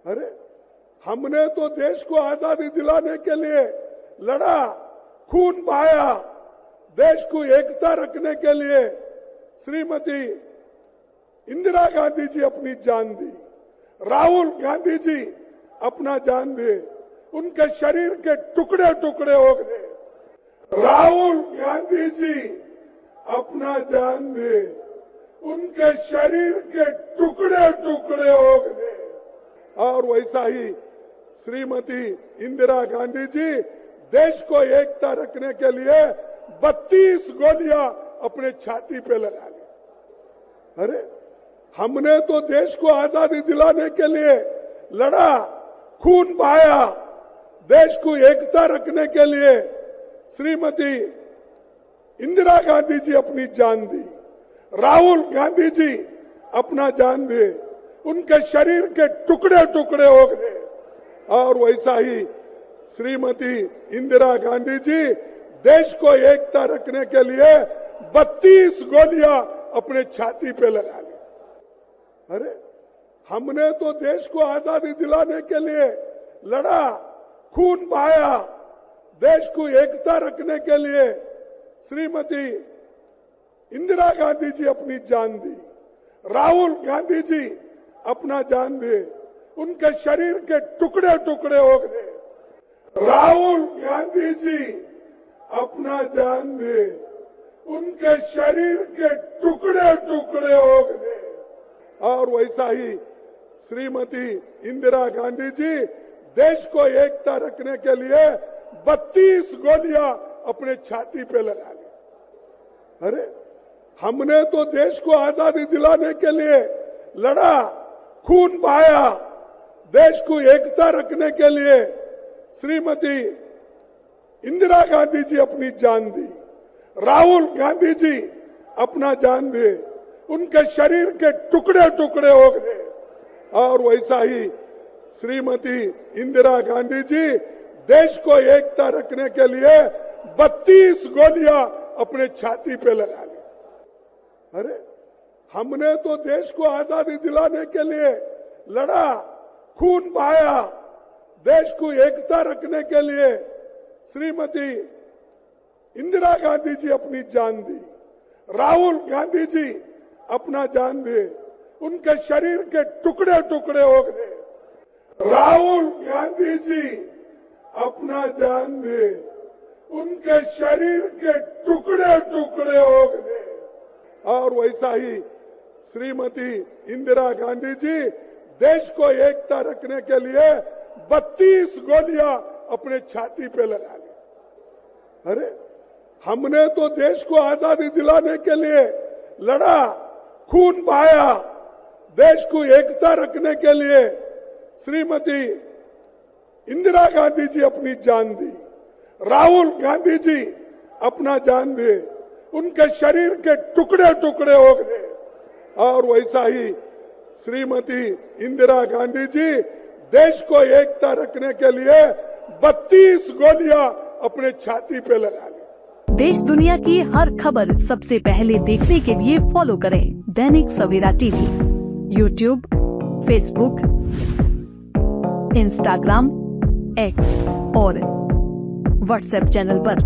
अरे हमने तो देश को आजादी दिलाने के लिए लड़ा, खून बहाया, देश को एकता रखने के लिए श्रीमती इंदिरा गांधी जी अपनी जान दी, राहुल गांधी जी अपना जान दे, उनके शरीर के टुकड़े टुकड़े हो गए। राहुल गांधी जी अपना जान दे, उनके शरीर के टुकड़े टुकड़े हो गए। और वैसा ही श्रीमती इंदिरा गांधी जी देश को एकता रखने के लिए 32 गोलियां अपने छाती पे लगा ली। अरे हमने तो देश को आजादी दिलाने के लिए लड़ा, खून बहाया, देश को एकता रखने के लिए श्रीमती इंदिरा गांधी जी अपनी जान दी, राहुल गांधी जी अपना जान दे, उनके शरीर के टुकड़े टुकड़े हो गए। और वैसा ही श्रीमती इंदिरा गांधी जी देश को एकता रखने के लिए 32 गोलियां अपने छाती पे लगा ली। अरे हमने तो देश को आजादी दिलाने के लिए लड़ा, खून बहाया, देश को एकता रखने के लिए श्रीमती इंदिरा गांधी जी अपनी जान दी, राहुल गांधी जी अपना जान दे, उनके शरीर के टुकड़े टुकड़े हो गए। राहुल गांधी जी अपना जान दे, उनके शरीर के टुकड़े टुकड़े हो गए। और वैसा ही श्रीमती इंदिरा गांधी जी देश को एकता रखने के लिए 32 गोलियां अपने छाती पे लगा ली। अरे हमने तो देश को आजादी दिलाने के लिए लड़ा, खून बहाया, देश को एकता रखने के लिए श्रीमती इंदिरा गांधी जी अपनी जान दी, राहुल गांधी जी अपना जान दे, उनके शरीर के टुकड़े टुकड़े हो गए। और वैसा ही श्रीमती इंदिरा गांधी जी देश को एकता रखने के लिए 32 गोलियां अपने छाती पे लगा ली। अरे हमने तो देश को आजादी दिलाने के लिए लड़ा, खून बहाया, देश को एकता रखने के लिए श्रीमती इंदिरा गांधी जी अपनी जान दी, राहुल गांधी जी अपना जान दे, उनके शरीर के टुकड़े टुकड़े हो गए। राहुल गांधी जी अपना जान दे, उनके शरीर के टुकड़े टुकड़े हो गए। और वैसा ही श्रीमती इंदिरा गांधी जी देश को एकता रखने के लिए 32 गोलियां अपने छाती पे लगा ली। अरे हमने तो देश को आजादी दिलाने के लिए लड़ा, खून बहाया, देश को एकता रखने के लिए श्रीमती इंदिरा गांधी जी अपनी जान दी, राहुल गांधी जी अपना जान दे, उनके शरीर के टुकड़े टुकड़े हो गए। और वैसा ही श्रीमती इंदिरा गांधी जी देश को एकता रखने के लिए 32 गोलियां अपने छाती पे लगा ली। देश दुनिया की हर खबर सबसे पहले देखने के लिए फॉलो करें Dainik Savera TV, YouTube, Facebook, Instagram, X और व्हाट्सएप चैनल पर।